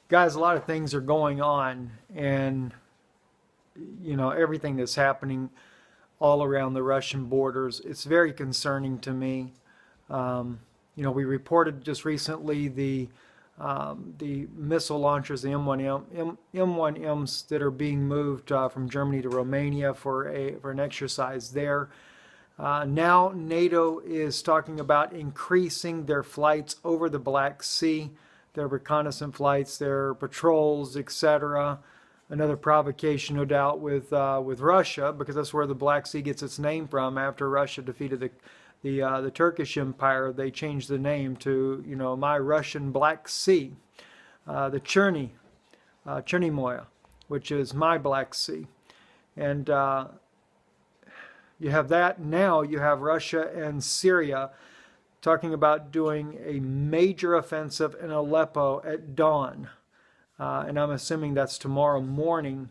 Guys, a lot of things are going on, and everything that's happening all around the Russian borders, it's very concerning to me. We reported just recently the missile launchers, the M1Ms that are being moved from Germany to Romania for an exercise there. Now NATO is talking about increasing their flights over the Black Sea, their reconnaissance flights, their patrols, etc. Another provocation, no doubt, with Russia, because that's where the Black Sea gets its name from. After Russia defeated the Turkish Empire, they changed the name to my Russian Black Sea, the Cherny Moya, which is my Black Sea, and you have that. Now you have Russia and Syria talking about doing a major offensive in Aleppo at dawn. And I'm assuming that's tomorrow morning.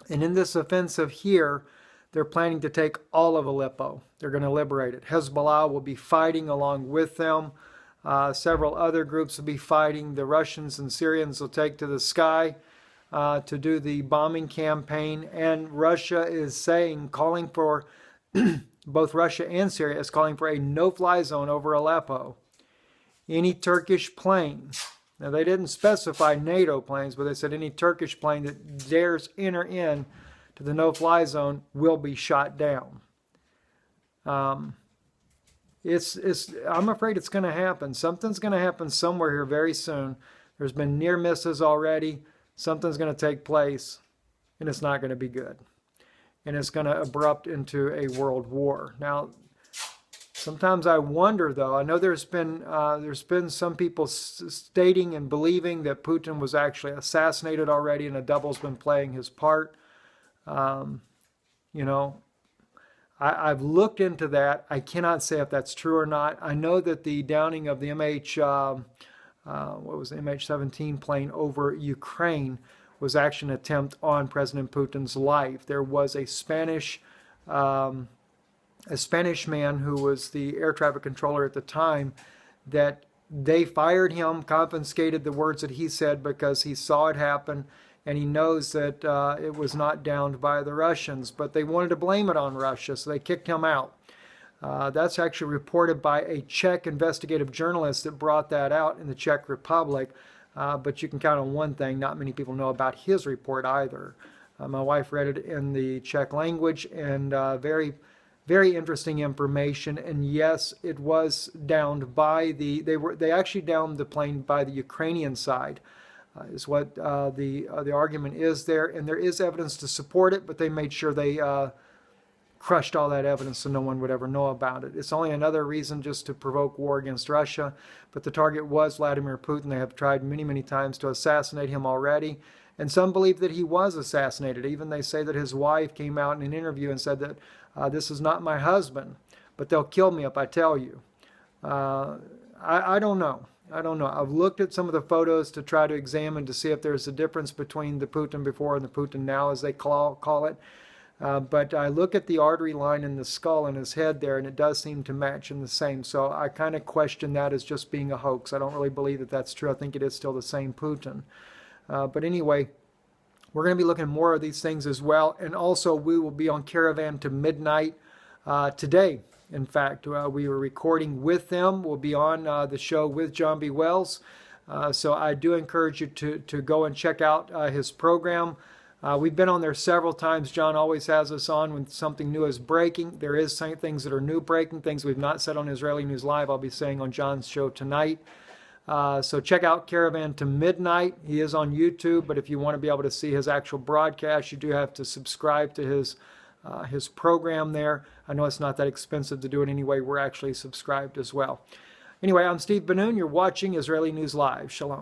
And in this offensive here, they're planning to take all of Aleppo. They're going to liberate it. Hezbollah will be fighting along with them. Several other groups will be fighting. The Russians and Syrians will take to the sky to do the bombing campaign. And Russia is calling for, both Russia and Syria is calling for a no-fly zone over Aleppo. Any Turkish plane, now they didn't specify NATO planes, but they said any Turkish plane that dares enter in to the no-fly zone will be shot down. I'm afraid it's going to happen. Something's going to happen somewhere here very soon. There's been near misses already. Something's going to take place, and it's not going to be good. And it's going to erupt into a world war. Now, sometimes I wonder, though. I know there's been some people stating and believing that Putin was actually assassinated already, and the devil's been playing his part. I've looked into that. I cannot say if that's true or not. I know that the downing of the MH17 plane over Ukraine was actually an attempt on President Putin's life. There was a Spanish man who was the air traffic controller at the time, that they fired him, confiscated the words that he said because he saw it happen, and he knows that it was not downed by the Russians, but they wanted to blame it on Russia, so they kicked him out. That's actually reported by a Czech investigative journalist that brought that out in the Czech Republic. But you can count on one thing: not many people know about his report either. My wife read it in the Czech language, and very, very interesting information. And yes, it was downed by they actually downed the plane by the Ukrainian side, is what the argument is there, and there is evidence to support it. But they made sure they crushed all that evidence so no one would ever know about it. It's only another reason just to provoke war against Russia, but the target was Vladimir Putin. They have tried many, many times to assassinate him already, and some believe that he was assassinated. Even they say that his wife came out in an interview and said that this is not my husband, but they'll kill me if I tell you. I don't know. I've looked at some of the photos to try to examine to see if there's a difference between the Putin before and the Putin now, as they call it. But I look at the artery line in the skull and his head there, and it does seem to match in the same. So I kind of question that as just being a hoax. I don't really believe that that's true. I think it is still the same Putin. But anyway, we're going to be looking at more of these things as well. And also, we will be on Caravan to midnight today. In fact, we were recording with them. We'll be on the show with John B. Wells. So I do encourage you to go and check out his program. We've been on there several times. John always has us on when something new is breaking. There is some things that are new breaking, things we've not said on Israeli News Live. I'll be saying on John's show tonight. So check out Caravan to Midnight. He is on YouTube, but if you want to be able to see his actual broadcast, you do have to subscribe to his program there. I know it's not that expensive to do it anyway. We're actually subscribed as well. Anyway, I'm Steve Ben-Nun. You're watching Israeli News Live. Shalom.